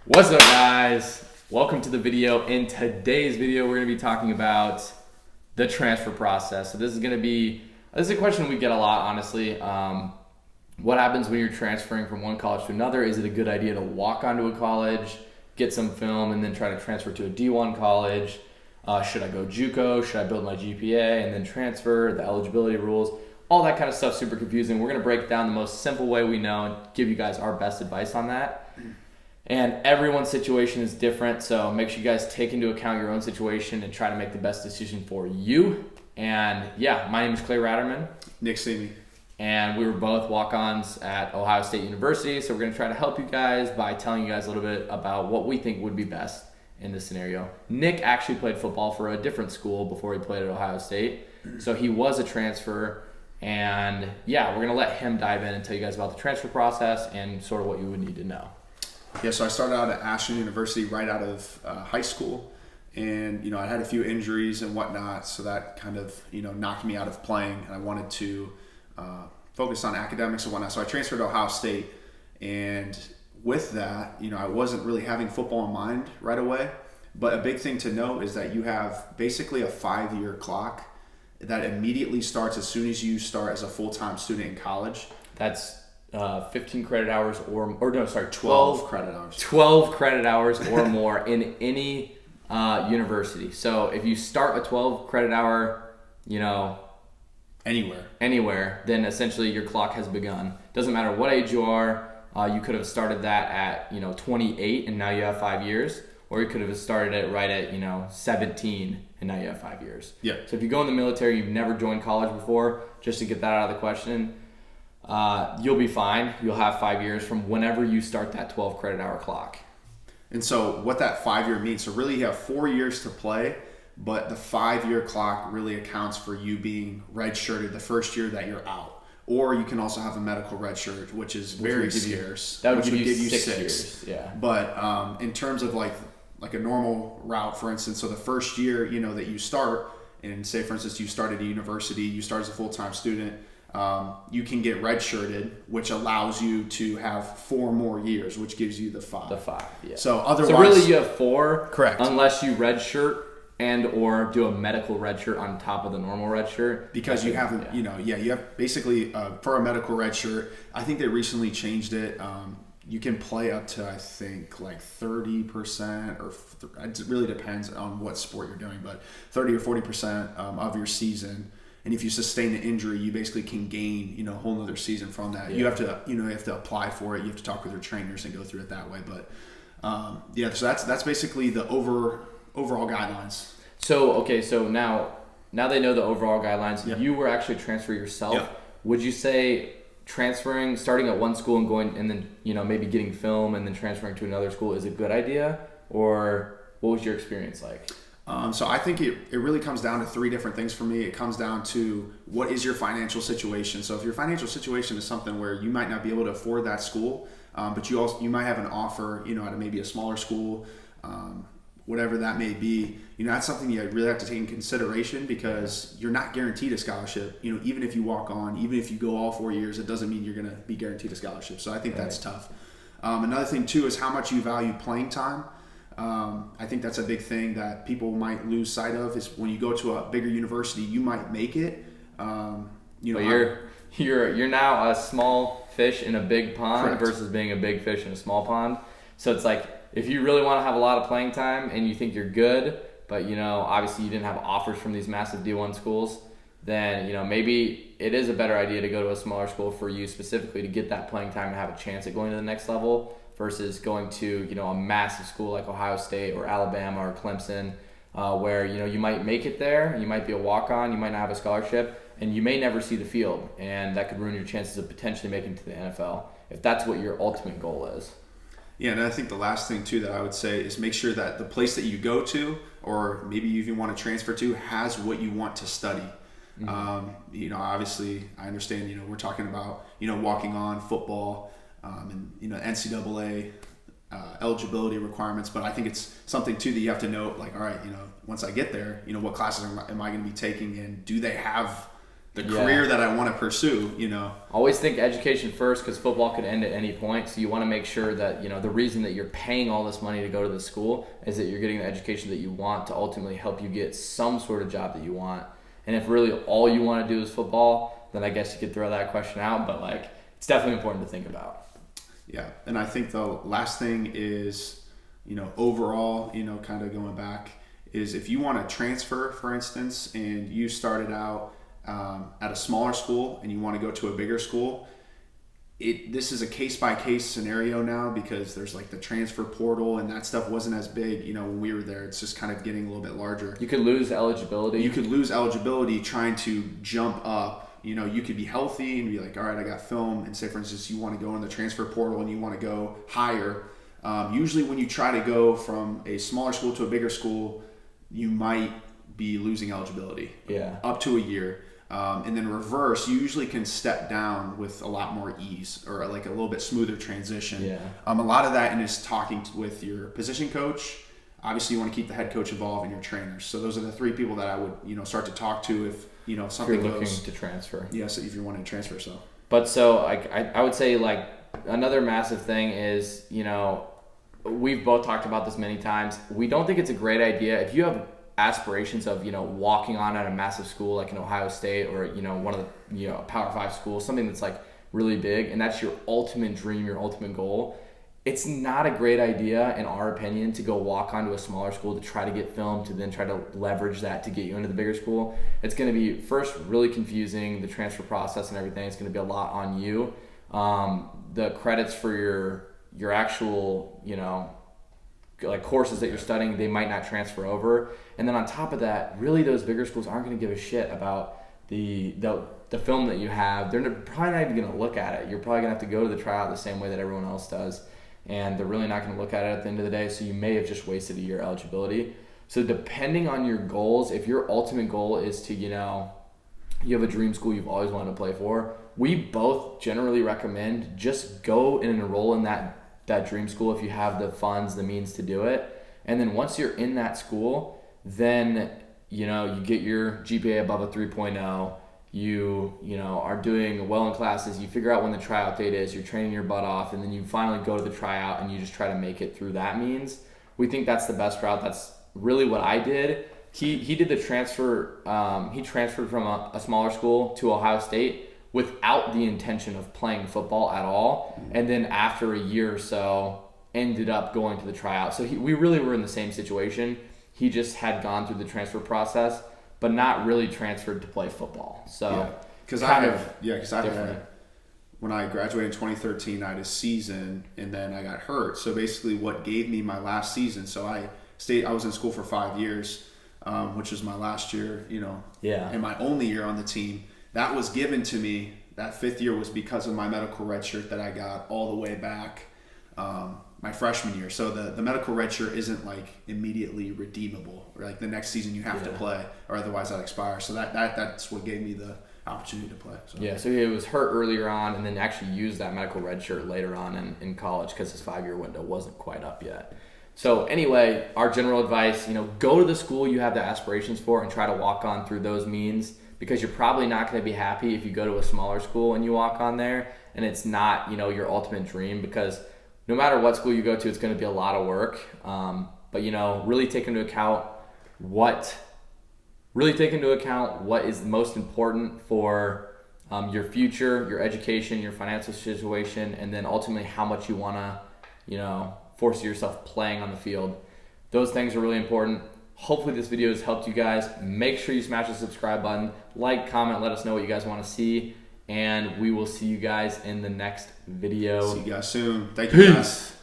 What's up, guys? Welcome to the video. In today's video, we're going to be talking about the transfer process. So this is a question we get a lot, honestly. What happens when you're transferring from one college to another? Is it a good idea to walk onto a college, get some film, and then try to transfer to a D1 college? Should I go JUCO? Should I build my GPA and then transfer? The eligibility rules, all that kind of stuff, super confusing. We're going to break down the most simple way we know and give you guys our best advice on that. And everyone's situation is different, so make sure you guys take into account your own situation and try to make the best decision for you. And yeah, my name is Raterman. Nick Seamy. And we were both walk-ons at Ohio State University, so we're going to try to help you guys by telling you guys a little bit about what we think would be best in this scenario. Nick actually played football for a different school before he played at Ohio State, so he was a transfer. And yeah, we're going to let him dive in and tell you guys about the transfer process and sort of what you would need to know. Yeah, so I started out at Ashland University right out of high school, and I had a few injuries and whatnot, so that kind of knocked me out of playing, and I wanted to focus on academics and whatnot. So I transferred to Ohio State, and with that, I wasn't really having football in mind right away. But a big thing to note is that you have basically a 5-year clock that immediately starts as soon as you start as a full-time student in college. That's 15 credit hours 12 credit hours. 12 credit hours or more in any university. So if you start a 12 credit hour, anywhere, then essentially your clock has begun. Doesn't matter what age you are. You could have started that at 28 and now you have 5 years, or you could have started it right at 17 and now you have 5 years. Yeah. So if you go in the military, you've never joined college before, just to get that out of the question, you'll be fine. You'll have 5 years from whenever you start that 12 credit hour clock. And so what that 5-year means, so really you have 4 years to play, but the 5-year clock really accounts for you being redshirted the first year that you're out. Or you can also have a medical redshirt, which is very scarce. That would give you 6 years. Yeah. But in terms of like a normal route, for instance, so the first year that you start, and say for instance you start at a university, you start as a full-time student, you can get redshirted, which allows you to have 4 more years, which gives you the 5. The 5, yeah. So otherwise, so really you have 4, correct, unless you redshirt and or do a medical redshirt on top of the normal redshirt. Because you have, you have basically for a medical redshirt. I think they recently changed it. You can play up to, I think, like 30%, or it really depends on what sport you're doing, but 30 or 40% of your season. And if you sustain an injury, you basically can gain, a whole nother season from that. Yeah. You have to, you have to apply for it. You have to talk with your trainers and go through it that way. But so that's basically the overall guidelines. So okay, so now they know the overall guidelines. Yep. You were actually transfer yourself. Yep. Would you say transferring, starting at one school and going, and then maybe getting film and then transferring to another school is a good idea, or what was your experience like? So I think it really comes down to 3 different things for me. It comes down to what is your financial situation. So if your financial situation is something where you might not be able to afford that school, but you might have an offer, at maybe a smaller school, whatever that may be, that's something you really have to take in consideration, because you're not guaranteed a scholarship. Even if you walk on, even if you go all 4 years, it doesn't mean you're going to be guaranteed a scholarship. So I think that's tough. Another thing too is how much you value playing time. I think that's a big thing that people might lose sight of, is when you go to a bigger university, you might make it. But you're now a small fish in a big pond. Correct. Versus being a big fish in a small pond. So it's like, if you really want to have a lot of playing time and you think you're good, but obviously you didn't have offers from these massive D1 schools, then maybe it is a better idea to go to a smaller school for you specifically to get that playing time and have a chance at going to the next level, versus going to a massive school like Ohio State or Alabama or Clemson, where you might make it there, you might be a walk-on, you might not have a scholarship, and you may never see the field, and that could ruin your chances of potentially making it to the NFL if that's what your ultimate goal is. Yeah, and I think the last thing too that I would say is make sure that the place that you go to, or maybe you even want to transfer to, has what you want to study. Mm-hmm. Obviously I understand, we're talking about, walking on football, and NCAA eligibility requirements, but I think it's something too that you have to note, like, all right, once I get there, what classes am I going to be taking, and do they have career that I want to pursue, you know. Always think education first, because football could end at any point. So you want to make sure that, you know, the reason that you're paying all this money to go to the school is that you're getting the education that you want to ultimately help you get some sort of job that you want. And if really all you want to do is football, then I guess you could throw that question out. But like, it's definitely important to think about. Yeah, and I think the last thing is, you know, overall, you know, kind of going back, is if you want to transfer, for instance, and you started out at a smaller school and you want to go to a bigger school, this is a case-by-case scenario now, because there's like the transfer portal and that stuff wasn't as big, you know, when we were there. It's just kind of getting a little bit larger. You could lose eligibility. You could lose eligibility trying to jump up. You know, you could be healthy and be like, all right, I got film, and say, for instance, you want to go in the transfer portal and you want to go higher. Usually when you try to go from a smaller school to a bigger school, you might be losing eligibility up to a year. And then reverse, you usually can step down with a lot more ease, or like a little bit smoother transition. Yeah. A lot of that is talking with your position coach. Obviously, you want to keep the head coach involved and your trainers. So those are the three people that I would, you know, start to talk to if, you know, something if you're looking goes to transfer. Yes, if you're wanting to transfer. So. But so I would say, like, another massive thing is, you know, we've both talked about this many times. We don't think it's a great idea if you have aspirations of, you know, walking on at a massive school like an Ohio State, or, you know, one of the, you know, Power 5 schools, something that's like really big, and that's your ultimate dream, your ultimate goal. It's not a great idea, in our opinion, to go walk onto a smaller school to try to get film, to then try to leverage that to get you into the bigger school. It's going to be, first, really confusing, the transfer process and everything. It's going to be a lot on you. The credits for your actual, you know, like courses that you're studying, they might not transfer over. And then on top of that, really those bigger schools aren't going to give a shit about the film that you have. They're probably not even going to look at it. You're probably going to have to go to the tryout the same way that everyone else does. And they're really not going to look at it at the end of the day. So you may have just wasted a year eligibility. So depending on your goals, if your ultimate goal is to, you know, you have a dream school you've always wanted to play for, we both generally recommend just go and enroll in that dream school if you have the funds, the means to do it. And then once you're in that school, then, you know, you get your GPA above a 3.0, you know, are doing well in classes, you figure out when the tryout date is, you're training your butt off, and then you finally go to the tryout and you just try to make it through that means. We think that's the best route. That's really what I did. He did the transfer, he transferred from a smaller school to Ohio State without the intention of playing football at all, and then after a year or so ended up going to the tryout. So we really were in the same situation. He just had gone through the transfer process, but not really transferred to play football. So because I had, when I graduated in 2013, I had a season and then I got hurt. So basically what gave me my last season, so I was in school for 5 years, which was my last year, you know, and my only year on the team. That was given to me. That fifth year was because of my medical redshirt that I got all the way back my freshman year. So the medical redshirt isn't like immediately redeemable. Or like the next season you have to play, or otherwise that expires. So that's what gave me the opportunity to play. So. Yeah, so he was hurt earlier on, and then actually used that medical redshirt later on in college because his 5-year window wasn't quite up yet. So anyway, our general advice, you know, go to the school you have the aspirations for and try to walk on through those means, because you're probably not going to be happy if you go to a smaller school and you walk on there and it's not, you know, your ultimate dream, because no matter what school you go to, it's going to be a lot of work. But, you know, really take into account what is most important for your future, your education, your financial situation, and then ultimately how much you want to, you know, force yourself playing on the field. Those things are really important. Hopefully this video has helped you guys. Make sure you smash the subscribe button, like, comment, let us know what you guys want to see, and we will see you guys in the next video. See you guys soon. Thank you guys.